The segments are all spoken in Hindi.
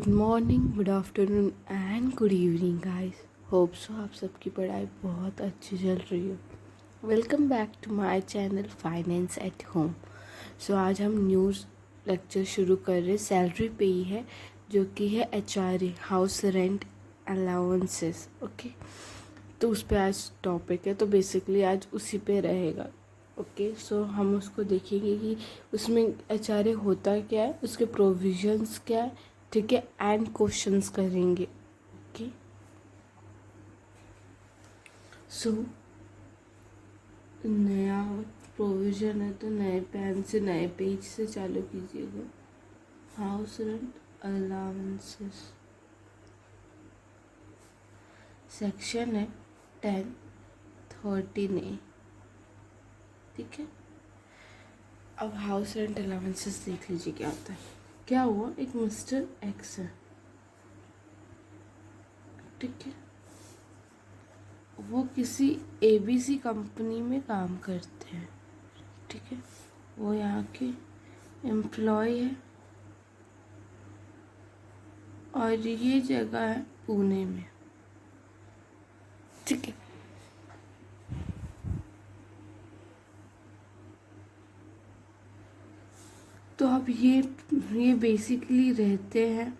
Good morning, good afternoon and good evening guys. Hope so आप सबकी पढ़ाई बहुत अच्छी चल रही हो। Welcome back to my channel finance at home. So आज हम न्यूज़ लेक्चर शुरू कर रहे, सैलरी पे ही है, जो कि है HRA, house rent allowances. Okay, तो उस पर आज टॉपिक है, तो बेसिकली आज उसी पे रहेगा। ओके, सो हम उसको देखेंगे कि उसमें HRA होता क्या है, उसके प्रोविजंस क्या है, ठीक है, एंड क्वेश्चंस करेंगे। ओके, सो नया प्रोविजन है तो नए पेन से नए पेज से चालू कीजिएगा। हाउस रेंट अलाउंसेस सेक्शन है 10(13)A, ठीक है। अब हाउस रेंट अलाउंसेस देख लीजिए क्या होता है। क्या हुआ, एक मिस्टर एक्स है, ठीक है, वो किसी ABC कंपनी में काम करते हैं, ठीक है, वो यहाँ के एम्प्लॉय है और ये जगह है पुणे में, ठीक है। तो अब ये बेसिकली रहते हैं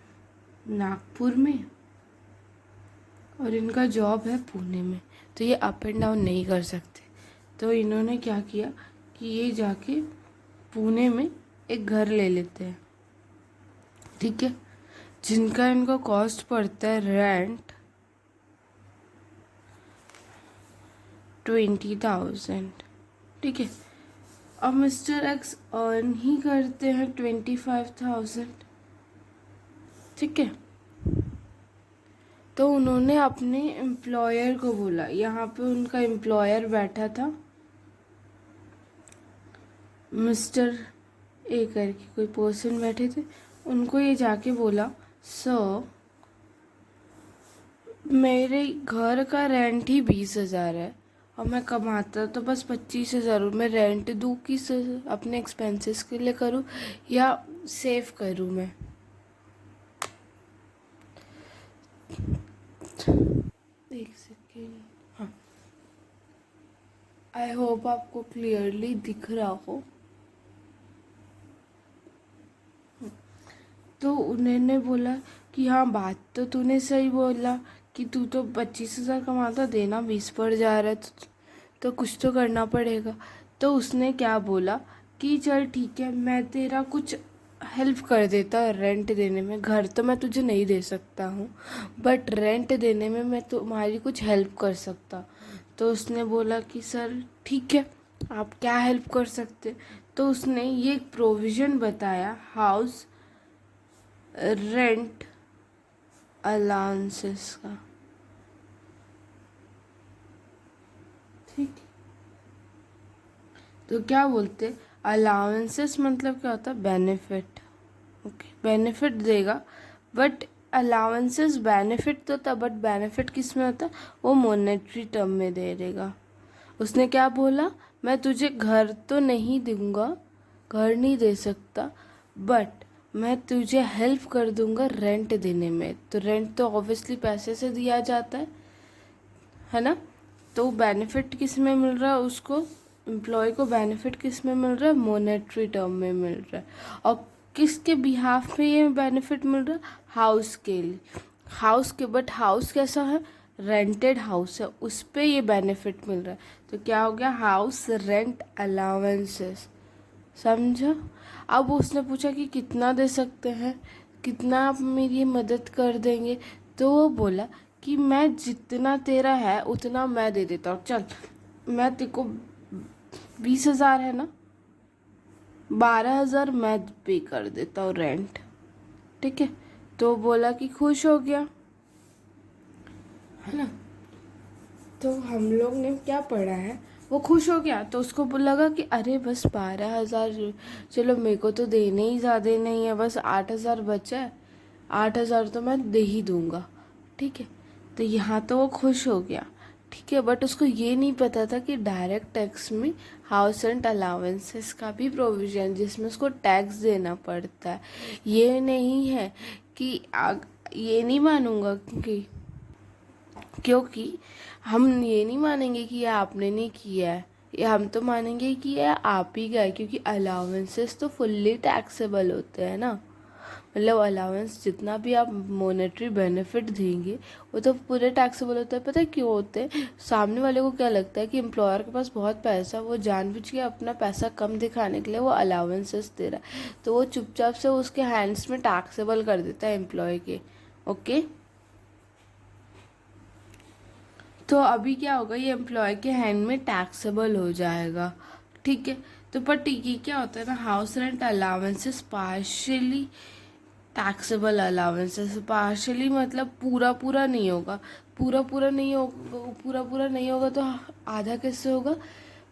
नागपुर में और इनका जॉब है पुणे में, तो ये अप एंड डाउन नहीं कर सकते। तो इन्होंने क्या किया कि ये जाके पुणे में एक घर ले लेते हैं, ठीक है, जिनका इनको कॉस्ट पड़ता है रेंट 20,000, ठीक है। अब मिस्टर एक्स अर्न ही करते हैं 25,000, ठीक है। तो उन्होंने अपने एम्प्लॉयर को बोला, यहाँ पे उनका एम्प्लॉयर बैठा था, मिस्टर ए करके कोई पर्सन बैठे थे, उनको ये जाके बोला, सर मेरे घर का रेंट ही 20,000 है और मैं कमाता तो बस 25,000 हूँ। मैं रेंट दूँ कि अपने एक्सपेंसेस के लिए करूँ या सेव करूँ मैं। एक सेकेंड, हाँ, आई होप आपको क्लियरली दिख रहा हो। तो उन्होंने बोला कि हाँ, बात तो तूने सही बोला कि तू तो 25,000 कमाता, देना 20 पर जा रहा है, तो कुछ तो करना पड़ेगा। तो उसने क्या बोला कि चल ठीक है, मैं तेरा कुछ हेल्प कर देता रेंट देने में। घर तो मैं तुझे नहीं दे सकता हूँ, बट रेंट देने में मैं तुम्हारी कुछ हेल्प कर सकता। तो उसने बोला कि सर ठीक है, आप क्या हेल्प कर सकते। तो उसने ये प्रोविज़न बताया, हाउस रेंट अलाउंसेस का, ठीक। तो क्या बोलते, अलाउंसेस मतलब क्या होता है, बेनिफिट। ओके, बेनिफिट देगा, बट अलाउंसेस बेनिफिट तो था, बट बेनिफिट किस में होता है, वो मॉनेटरी टर्म में दे देगा। उसने क्या बोला, मैं तुझे घर तो नहीं दूंगा, घर नहीं दे सकता, बट मैं तुझे हेल्प कर दूंगा रेंट देने में। तो रेंट तो ऑब्वियसली पैसे से दिया जाता है ना। तो बेनिफिट किस में मिल रहा है उसको, एम्प्लॉय को बेनिफिट किस में मिल रहा है, मॉनेटरी टर्म में मिल रहा है। और किसके बिहाफ पे ये बेनिफिट मिल रहा है, हाउस के लिए, हाउस के, बट हाउस कैसा है, रेंटेड हाउस है, उस पे ये बेनिफिट मिल रहा है। तो क्या हो गया, हाउस रेंट अलाउंसेस, समझो। अब उसने पूछा कि कितना दे सकते हैं, कितना आप मेरी मदद कर देंगे। तो वो बोला कि मैं जितना तेरा है उतना मैं दे देता हूँ, चल मैं तेरे को 20,000 है ना, 12,000 मैं पे कर देता हूँ रेंट, ठीक है। तो बोला कि खुश हो गया, है ना। तो हम लोग ने क्या पढ़ा है, वो खुश हो गया, तो उसको लगा कि अरे बस 12,000, चलो मेरे को तो देने ही ज़्यादा नहीं है, बस 8,000 बचा है, 8,000 तो मैं दे ही दूँगा, ठीक है। तो यहाँ तो वो खुश हो गया, ठीक है, बट उसको ये नहीं पता था कि डायरेक्ट टैक्स में हाउस रेंट अलाउंसेस का भी प्रोविज़न, जिसमें उसको टैक्स देना पड़ता है। ये नहीं है कि ये नहीं मानूंगा क्योंकि हम ये नहीं मानेंगे कि ये आपने नहीं किया है, ये हम तो मानेंगे कि ये आप ही का है, क्योंकि अलाउंसेस तो फुल्ली टैक्सेबल होते हैं ना। मतलब अलाउंस जितना भी आप मॉनेटरी बेनिफिट देंगे वो तो पूरे टैक्सेबल होता है। पता है क्यों होते हैं? सामने वाले को क्या लगता है कि एम्प्लॉयर के पास बहुत पैसा, वो जानबूझ के अपना पैसा कम दिखाने के लिए वो अलाउंसेस दे रहा है, तो वो चुपचाप से उसके हैंड्स में टैक्सेबल कर देता है एम्प्लॉय के। ओके, तो अभी क्या होगा, ये एम्प्लॉय के हैंड में टैक्सेबल हो जाएगा। ठीक है, तो पर ठीक है, क्या होता है ना, house rent allowances partially taxable allowances, partially मतलब पूरा पूरा नहीं होगा। पूरा पूरा नहीं होगा तो आधा कैसे होगा?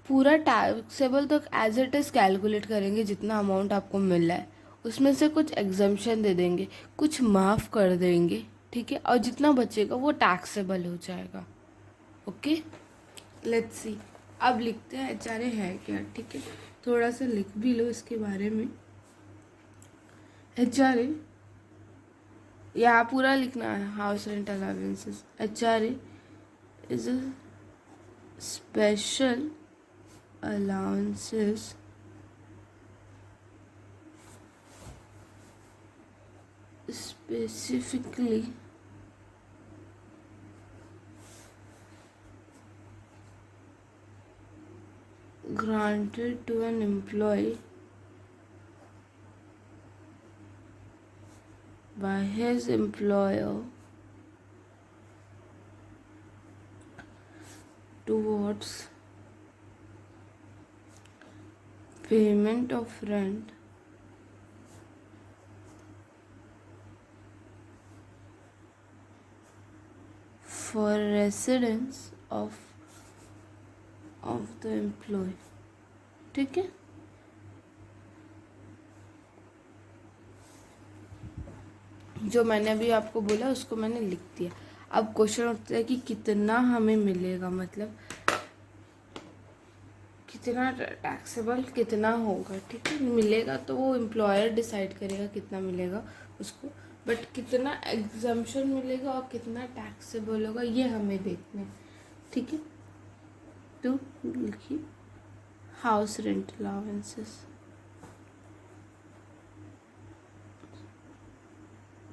पूरा टैक्सेबल तो एज इट इज़ कैलकुलेट करेंगे, जितना अमाउंट आपको मिल रहा है उसमें से कुछ एग्जम्पशन दे देंगे, कुछ माफ़ कर देंगे। ठीक है, और जितना बचेगा वो टैक्सेबल हो जाएगा। Okay, let's see. अब लिखते हैं एचआरए है क्या। ठीक है, थोड़ा सा लिख भी लो इसके बारे में। एचआरए यहाँ पूरा लिखना है, house rent allowances. HRA is a special allowances specifically granted to an employee by his employer towards payment of rent for residence of the employee। ठीक है, जो मैंने अभी आपको बोला उसको मैंने लिख दिया। अब क्वेश्चन उठता है कि कितना हमें मिलेगा, मतलब कितना टैक्सेबल कितना होगा। ठीक है, मिलेगा तो वो एम्प्लॉयर डिसाइड करेगा कितना मिलेगा उसको, बट कितना एग्जम्पशन मिलेगा और कितना टैक्सेबल होगा ये हमें देखना है। ठीक है, तो लिखिए हाउस रेंट अलाउंसेस।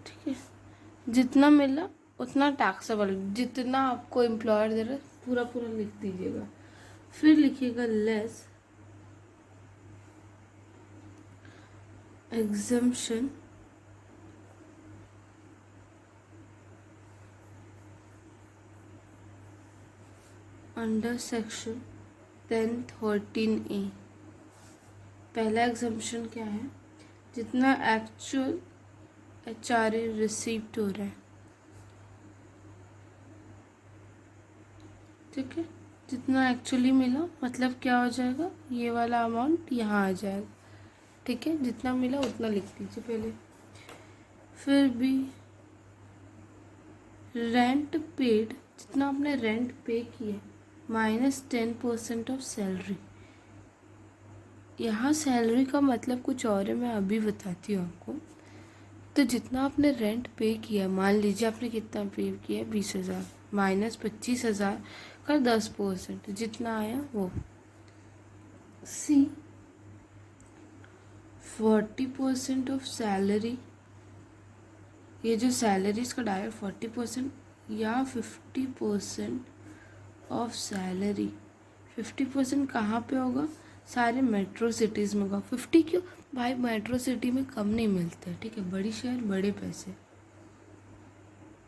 ठीक है, जितना मिला उतना टैक्सेबल, जितना आपको एम्प्लॉयर दे रहा है पूरा पूरा लिख दीजिएगा। फिर लिखिएगा less exemption under section 1013A। पहला एग्जम्पशन क्या है? जितना एक्चुअल एचआरए रिसीव्ड हो रहा है। ठीक है, जितना एक्चुअली मिला मतलब क्या हो जाएगा, ये वाला अमाउंट यहाँ आ जाएगा। ठीक है, जितना मिला उतना लिख दीजिए पहले। फिर भी रेंट पेड, जितना आपने रेंट पे किया -10% ऑफ सैलरी। यहाँ सैलरी का मतलब कुछ और है, मैं अभी बताती हूँ आपको। तो जितना आपने रेंट पे किया, मान लीजिए आपने कितना पे किया, 20,000 -25,000 का 10%, जितना आया वो। सी 40% ऑफ सैलरी, ये जो सैलरी इसका डायरेक्ट 40% या 50% ऑफ सैलरी। 50% कहाँ पे होगा? सारे मेट्रो सिटीज़ में होगा। 50 क्यों भाई? मेट्रो सिटी में कम नहीं मिलते। ठीक है, बड़ी शहर बड़े पैसे,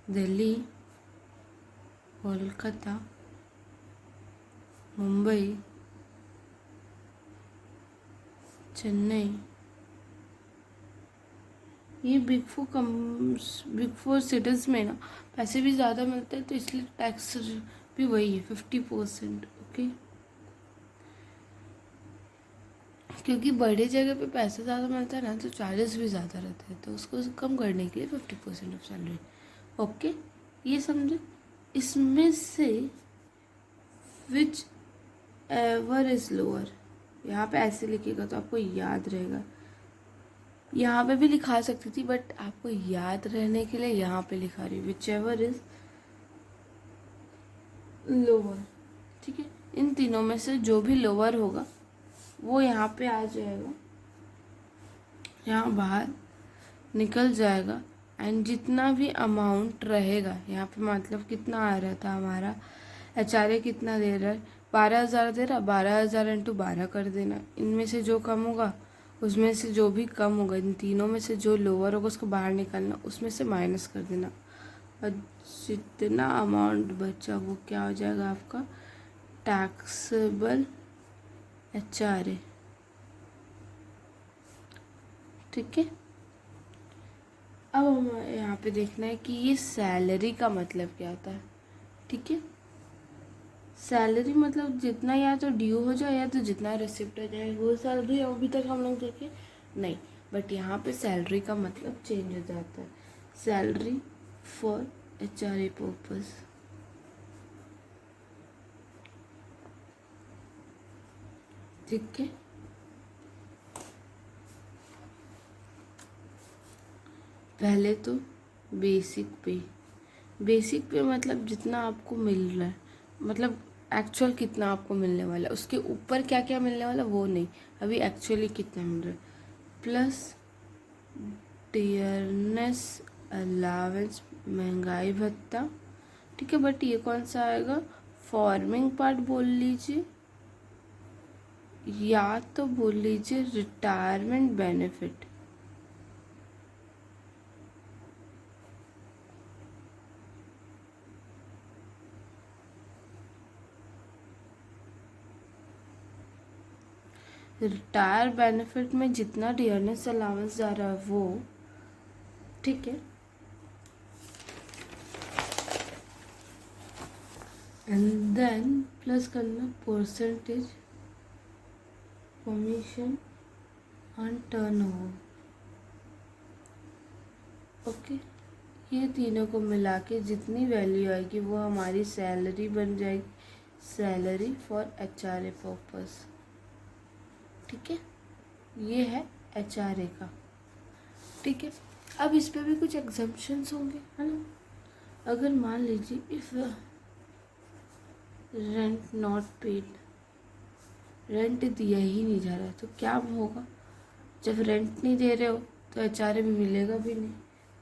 दिल्ली, कोलकाता, मुंबई, चेन्नई, ये बिग फोर सिटीज़ में ना पैसे भी ज़्यादा मिलते हैं, तो इसलिए टैक्स भी वही है 50%। ओके, क्योंकि बड़े जगह पे पैसा ज़्यादा मिलता है ना, तो चार्जेस भी ज़्यादा रहते हैं, तो उसको कम करने के लिए 50% ऑफ सैलरी। ओके, ये समझे। इसमें से विच एवर इज़ लोअर, यहाँ पे ऐसे लिखिएगा तो आपको याद रहेगा। यहाँ पे भी लिखा सकती थी, बट आपको याद रहने के लिए यहाँ पे लिखा रही हूँ, विच एवर इज लोअर। ठीक है, इन तीनों में से जो भी लोअर होगा वो यहाँ पे आ जाएगा, यहाँ बाहर निकल जाएगा। एंड जितना भी अमाउंट रहेगा यहाँ पे, मतलब कितना आ रहा था हमारा, एचआरए कितना दे रहा है, 12,000 दे रहा, 12,000 इंटू 12 कर देना। इनमें से जो कम होगा उसमें से जो भी कम होगा, इन तीनों में से जो लोअर होगा उसको बाहर निकालना, उसमें से माइनस कर देना, और जितना अमाउंट बचा वो क्या हो जाएगा आपका टैक्सेबल एचआरए। ठीक है, अब हमें यहाँ पे देखना है कि ये सैलरी का मतलब क्या होता है। ठीक है, सैलरी मतलब जितना या तो ड्यू हो जाए या तो जितना रिसिप्ट हो जाए, वो सैलरी अभी तक हम लोग देखे नहीं, बट यहाँ पे सैलरी का मतलब चेंज हो जाता है, सैलरी फॉर एचआरए पर्पस। ठीक है, पहले तो बेसिक पे, बेसिक पे मतलब जितना आपको मिल रहा है, मतलब एक्चुअल कितना आपको मिलने वाला है, उसके ऊपर क्या क्या मिलने वाला वो नहीं, अभी एक्चुअली कितना मिल रहा है, प्लस डियरनेस अलावेंस, महंगाई भत्ता। ठीक है, बट ये कौन सा आएगा, फॉर्मिंग पार्ट बोल लीजिए या तो बोल लीजिए रिटायरमेंट बेनिफिट। रिटायर बेनिफिट में जितना डियरनेस अलाउंस जा रहा है वो, ठीक है, एंड देन प्लस करना percentage commission on turnover. Okay, ये तीनों को मिला के जितनी वैल्यू आएगी वो हमारी सैलरी बन जाएगी, सैलरी फॉर एचआरए पर्पस। ठीक है, ये है एचआरए का। ठीक है, अब इस पे भी कुछ एग्जम्पशंस होंगे, है ना। अगर मान लीजिए if rent not paid, rent दिया ही नहीं जा रहा तो क्या होगा, जब रेंट नहीं दे रहे हो तो एचआरए भी मिलेगा भी नहीं,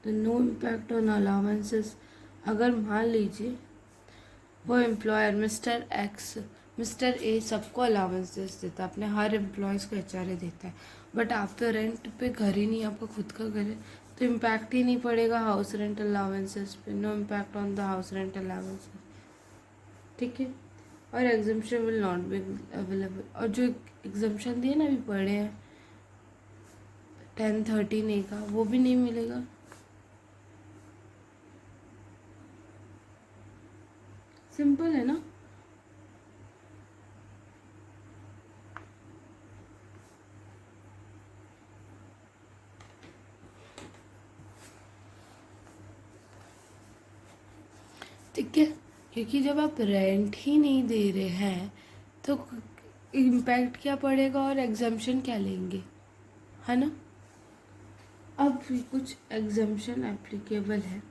तो नो इम्पैक्ट ऑन अलाउंसेस। अगर मान लीजिए वो employer mister x, mister A सबको अलाउंसेस देता है, अपने हर एम्प्लॉयज़ को एचआरए देता है, बट आप तो रेंट पे घर ही नहीं, आपका खुद का घर है, तो इम्पैक्ट ही नहीं पड़ेगा हाउस रेंट अलाउंसेस पे, no impact on the house rent allowances. ठीक है, और exemption will not be available, और जो एग्जाम्पशन दिए ना अभी पढ़े हैं 1013 का, वो भी नहीं मिलेगा। सिंपल है ना। ठीक है, क्योंकि जब आप रेंट ही नहीं दे रहे हैं तो इम्पैक्ट क्या पड़ेगा और एग्जाम्पशन क्या लेंगे, है ना। अब भी कुछ एग्जाम्पशन एप्लीकेबल है।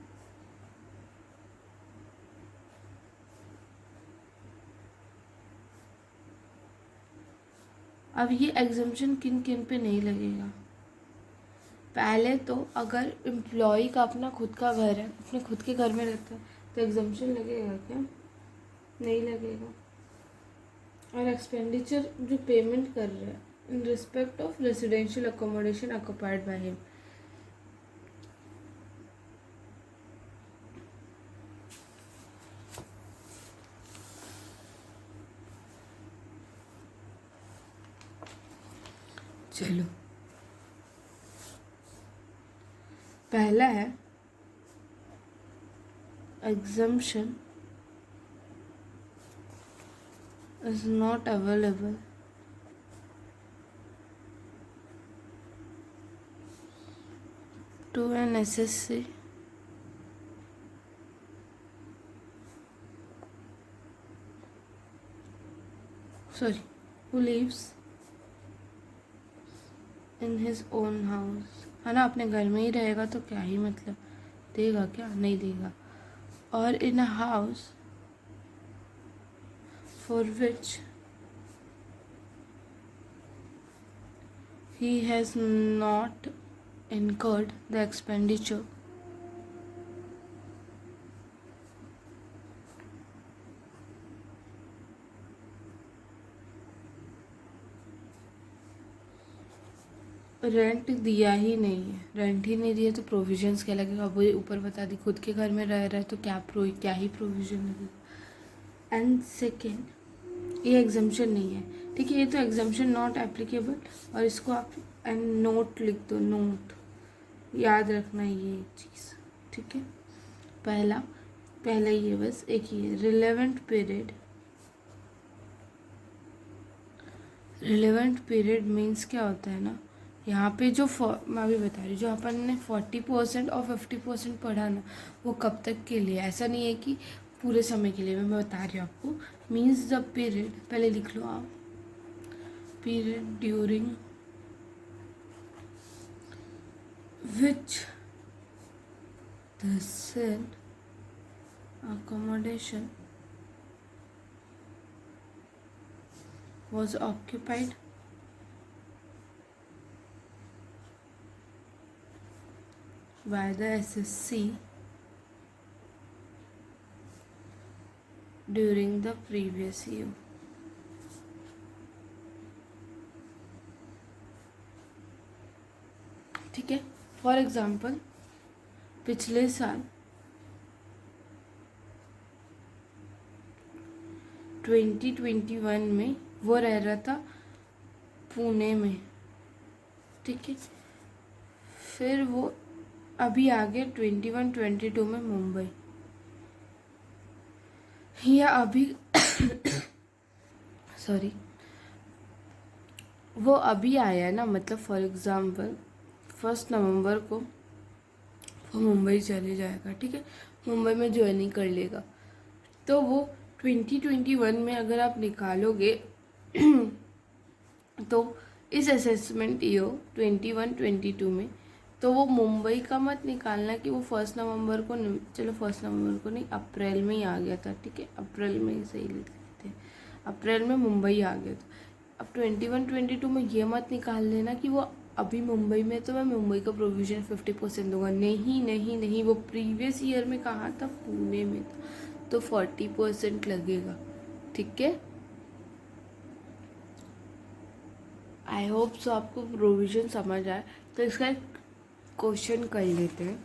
अब ये एग्जाम्पशन किन किन पे नहीं लगेगा, पहले तो अगर एम्प्लॉय का अपना खुद का घर है, अपने खुद के घर में रहता है, तो एग्जाम्पशन लगेगा क्या, नहीं लगेगा। और एक्सपेंडिचर जो पेमेंट कर रहे हैं in respect of residential accommodation occupied by him, चलो पहला है exemption is not available to an SSC who lives in his own house, है ना, अपने घर में ही रहेगा तो क्या ही मतलब, देगा क्या, नहीं देगा। और in a house for which he has not incurred the expenditure rent दिया ही नहीं है, रेंट ही नहीं दिया तो प्रोविजंस क्या लगेगा, अब वो ऊपर बता दी, खुद के घर में रह रहा है तो क्या ही प्रोविजन लगेगा। एंड सेकेंड, ये एग्जाम्पशन नहीं है, ठीक है, ये तो एग्जाम्पशन नॉट एप्लीकेबल, और इसको आप एंड नोट लिख दो, नोट, याद रखना ये चीज़, ठीक है। पहला ये बस एक ही है, रिलेवेंट पीरियड मीन्स क्या होता है ना, यहाँ पे जो मैं अभी बता रही हूँ, जो अपन ने 40% और 50% पढ़ा ना, वो कब तक के लिए, ऐसा नहीं है कि पूरे समय के लिए, मैं बता रही हूँ आपको, मीन्स द पीरियड, पहले लिख लो आप, period during which the said accommodation was occupied by the SSC during the previous year. ठीक है, फॉर एग्जाम्पल पिछले साल 2021 में वो रह रहा था पुणे में, ठीक है, फिर वो अभी आ गया 21-22 में मुंबई, या अभी सॉरी, वो अभी आया ना, मतलब फॉर एग्जाम्पल 1 नवंबर को वो मुंबई चले जाएगा, ठीक है, मुंबई में ज्वाइनिंग कर लेगा, तो वो 2021 में अगर आप निकालोगे तो इस असेसमेंट ईयर 21-22 में, तो वो मुंबई का मत निकालना कि वो 1 नवंबर को, चलो 1 नवंबर को नहीं, अप्रैल में ही आ गया था, ठीक है, अप्रैल में ही सही लिख लेते, अप्रैल में मुंबई आ गया था। अब 21-22 में ये मत निकाल लेना कि वो अभी मुंबई में, तो मैं मुंबई का प्रोविज़न 50% दूंगा, नहीं नहीं नहीं, वो प्रीवियस ईयर में कहा था, पुणे में था, तो 40% लगेगा, ठीक है। आई होप सो आपको प्रोविज़न समझ आए, तो इसका एक क्वेश्चन कर लेते हैं।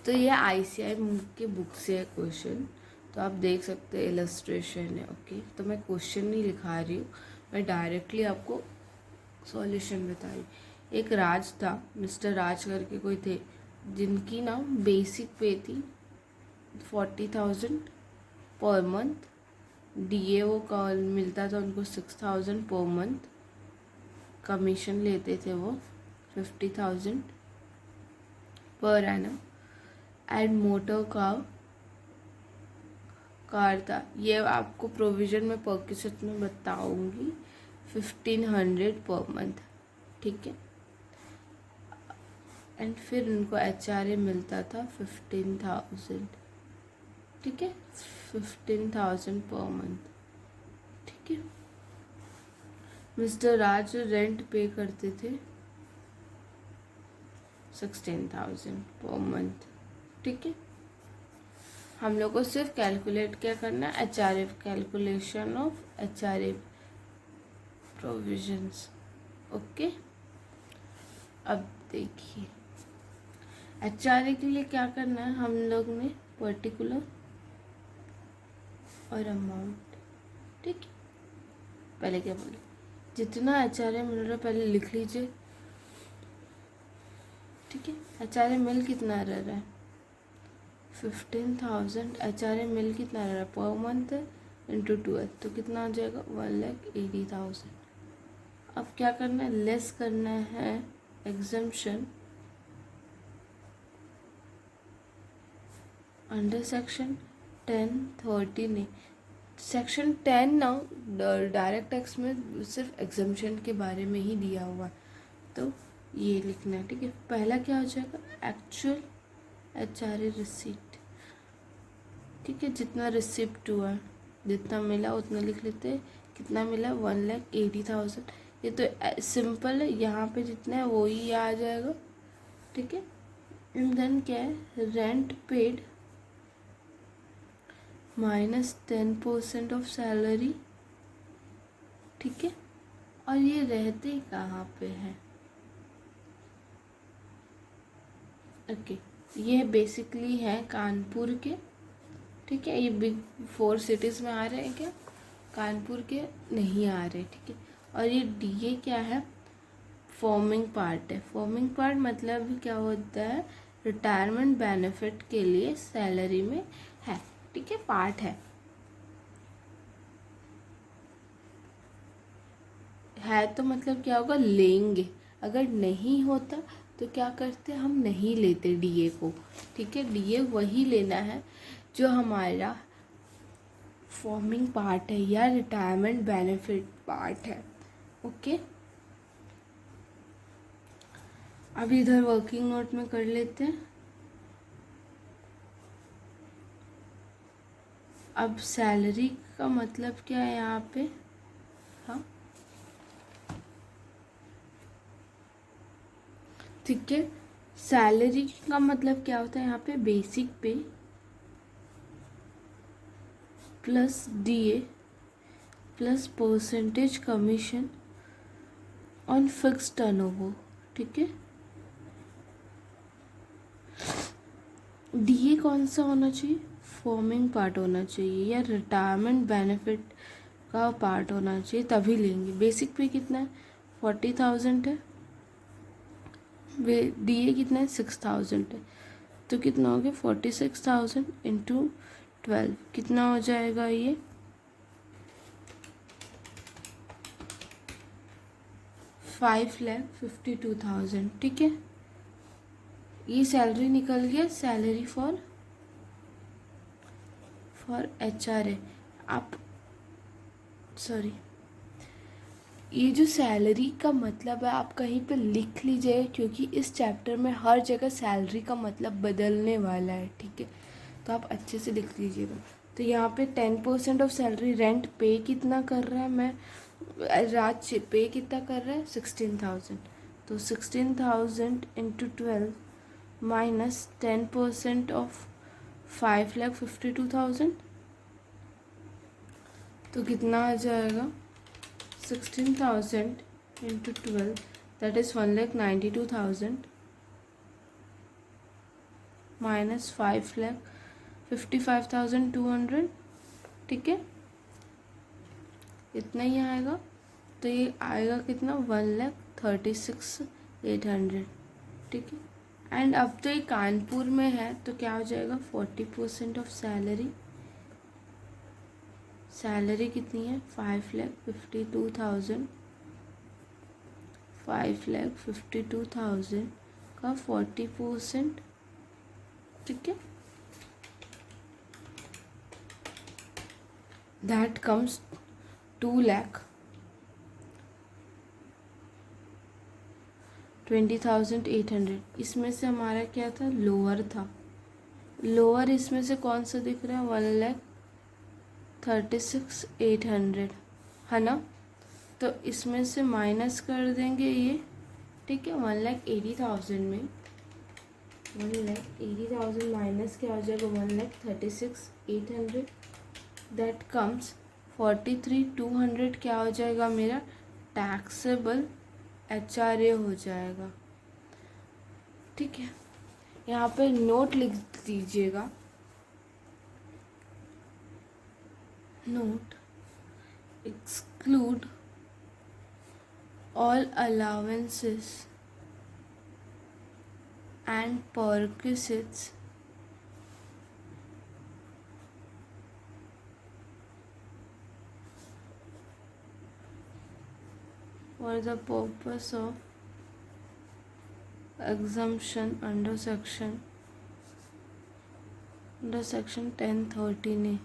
तो ये ICI के बुक से है क्वेश्चन, तो आप देख सकते हैं, इलस्ट्रेशन है, ओके, तो मैं क्वेश्चन नहीं लिखा रही हूँ, मैं डायरेक्टली आपको सॉल्यूशन बता रही हूँ। एक राज था, मिस्टर राज करके कोई थे, जिनकी ना बेसिक पे थी 40,000 पर मंथ, DAO का मिलता था उनको 6,000 पर मंथ, कमीशन लेते थे वो 50,000 per annum, and motor car था, ये आपको प्रोविज़न में परकिशत में बताऊंगी, 1,500 पर मंथ, ठीक है, एंड फिर उनको HRA मिलता था 15,000, ठीक है, 15,000 पर मंथ, ठीक है। मिस्टर राज रेंट पे करते थे 16,000 पर मंथ, ठीक है। हम लोग को सिर्फ कैलकुलेट क्या करना है, HRA, calculation of HRA provisions, okay. अब देखिए HRA के लिए क्या करना है, हम लोग ने पर्टिकुलर और अमाउंट, ठीक है, पहले क्या बोले, जितना HRA मिल रहा है पहले लिख लीजिए, ठीक है। HRA मिल कितना रह रहा है, 15,000, HRA मिल कितना रह रहा है पर मंथ इंटू 12, तो कितना आ जाएगा 1,80,000। अब क्या करना है, लेस करना है एग्जम्पशन अंडर सेक्शन 1030, नहीं सेक्शन 10 ना डायरेक्ट टैक्स में सिर्फ एग्जम्पशन के बारे में ही दिया हुआ है, तो ये लिखना है, ठीक है। पहला क्या हो जाएगा, एक्चुअल HRA रिसीट, ठीक है, जितना रिसिप्ट हुआ जितना मिला उतना लिख लेते हैं। कितना मिला, 1,80,000। ये तो सिंपल है, यहाँ पे जितना है वो ही आ जाएगा, ठीक है। एंड देन क्या है, rent paid minus 10% of salary, ठीक है। और ये रहते कहाँ पे है, ओके, ये बेसिकली है कानपुर के, ठीक है। ये बिग 4 सिटीज़ में आ रहे हैं क्या, कानपुर के नहीं आ रहे, ठीक है। और ये DA क्या है, फॉर्मिंग पार्ट है। फॉर्मिंग पार्ट मतलब क्या होता है, रिटायरमेंट बेनिफिट के लिए सैलरी में है, ठीक है, पार्ट है तो मतलब क्या होगा, लेंगे। अगर नहीं होता तो क्या करते, हम नहीं लेते DA को, ठीक है। DA वही लेना है जो हमारा फॉर्मिंग पार्ट है या रिटायरमेंट बेनिफिट पार्ट है, ओके। अब इधर वर्किंग नोट में कर लेते हैं। अब सैलरी का मतलब क्या है यहाँ पे, हाँ, ठीक है। सैलरी का मतलब क्या होता है यहाँ पे, बेसिक पे plus DA plus percentage commission on fix turnover, ठीक है। DA कौन सा होना चाहिए, फॉर्मिंग पार्ट होना चाहिए या रिटायरमेंट बेनिफिट का पार्ट होना चाहिए, तभी लेंगे। बेसिक पे कितना है, 40,000 है, DA कितना है, 6,000 है, तो कितना हो गया, 46,000 इंटू 12, कितना हो जाएगा ये, 5,52,000, ठीक है। ये सैलरी निकल गया, सैलरी फॉर HRA। आप सॉरी, ये जो सैलरी का मतलब है आप कहीं पे लिख लीजिए, क्योंकि इस चैप्टर में हर जगह सैलरी का मतलब बदलने वाला है, ठीक है। तो आप अच्छे से लिख लीजिएगा। तो यहाँ पे 10% ऑफ सैलरी, रेंट पे कितना कर रहा है, मैं राज पे कितना कर रहा है, 16,000, तो 16,000 इंटू 12 माइनस 10% ऑफ 5,52,000, तो कितना आ जाएगा, 16,000 इंटू 12, दैट इज़ 1,92,000 माइनस 5,55,200, ठीक है। इतना ही आएगा, तो ये आएगा कितना, 1,36,800, ठीक है। एंड अब तो ये कानपुर में है, तो क्या हो जाएगा, 40% ऑफ सैलरी, सैलरी कितनी है, 5,52,000, 5,52,000 का 40%, ठीक है, दैट कम्स 2,20,800। इसमें से हमारा क्या था, लोअर था, लोअर इसमें से कौन सा दिख रहा है, 1,36,800, है ना। तो इसमें से माइनस कर देंगे ये, ठीक है। 1,80,000 में 1,80,000 माइनस क्या हो जाएगा, 1,36,800, दैट कम्स 43,200, क्या हो जाएगा मेरा, टैक्सेबल HRA हो जाएगा, ठीक है। यहाँ पे नोट लिख दीजिएगा, note, exclude all allowances and perquisites for the purpose of exemption under section 1013A,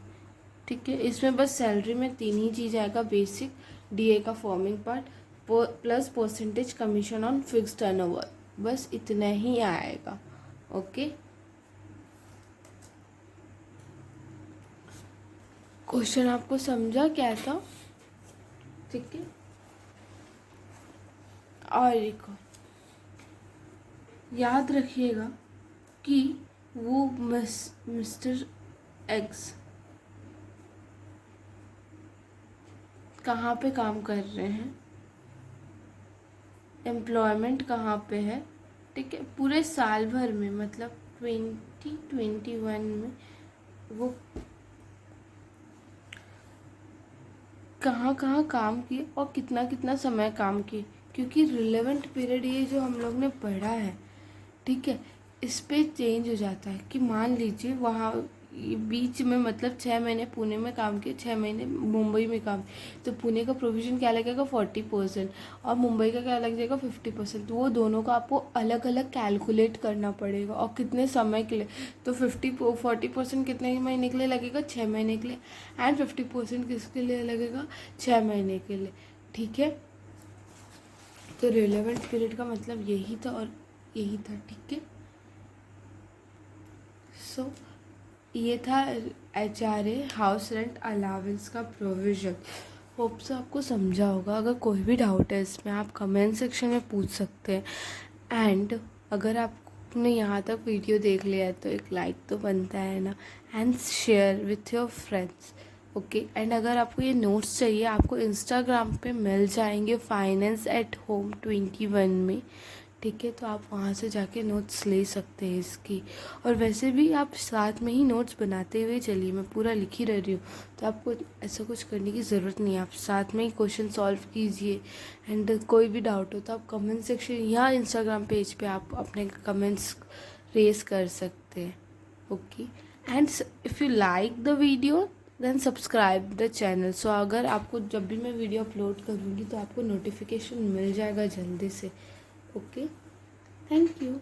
ठीक है, इसमें बस सैलरी में 3 ही चीज़ आएगा, बेसिक, डीए का forming part, plus percentage commission on fix turnover, बस इतना ही आएगा। ओके, क्वेश्चन आपको समझा क्या था? ठीक है, और एक और याद रखिएगा कि वो मिस्टर एक्स कहाँ पे काम कर रहे हैं, एम्प्लॉयमेंट कहाँ पे है, ठीक है, पूरे साल भर में, मतलब 2021 में वो कहाँ कहाँ काम किए और कितना कितना समय काम किए, क्योंकि रिलेवेंट पीरियड ये जो हम लोग ने पढ़ा है, ठीक है, इस पे चेंज हो जाता है कि मान लीजिए वहाँ बीच में, मतलब 6 महीने पुणे में काम किए, 6 महीने मुंबई में काम, तो पुणे का प्रोविज़न क्या लगेगा 40% और मुंबई का क्या लग जाएगा 50%, तो वो दोनों का आपको अलग अलग कैलकुलेट करना पड़ेगा और कितने समय के लिए, तो 40% कितने महीने के लिए लगेगा 6 महीने के लिए, एंड 50% किसके लिए लगेगा 6 महीने के लिए, ठीक है। तो रिलेवेंट पीरियड का मतलब यही था और यही था, ठीक है। सो ये था HRA हाउस रेंट अलाउंस का प्रोविज़न। होप से आपको समझा होगा। अगर कोई भी डाउट है इसमें आप कमेंट सेक्शन में पूछ सकते हैं। एंड अगर आपने यहाँ तक वीडियो देख लिया है तो एक लाइक तो बनता है ना, and share with your friends. Okay, and अगर आपको ये नोट्स चाहिए आपको इंस्टाग्राम पे मिल जाएंगे finance@home21 में, ठीक है, तो आप वहाँ से जाके नोट्स ले सकते हैं इसकी। और वैसे भी आप साथ में ही नोट्स बनाते हुए चलिए, मैं पूरा लिख ही रही हूँ, तो आपको ऐसा कुछ करने की ज़रूरत नहीं है, आप साथ में ही क्वेश्चन सॉल्व कीजिए। एंड कोई भी डाउट हो तो आप कमेंट सेक्शन या इंस्टाग्राम पेज पे आप अपने कमेंट्स रेस कर सकते हैं। Okay, and if you like the video then subscribe the channel. So अगर आपको जब भी मैं वीडियो अपलोड करूँगी तो आपको नोटिफिकेशन मिल जाएगा जल्दी से। Okay, thank you.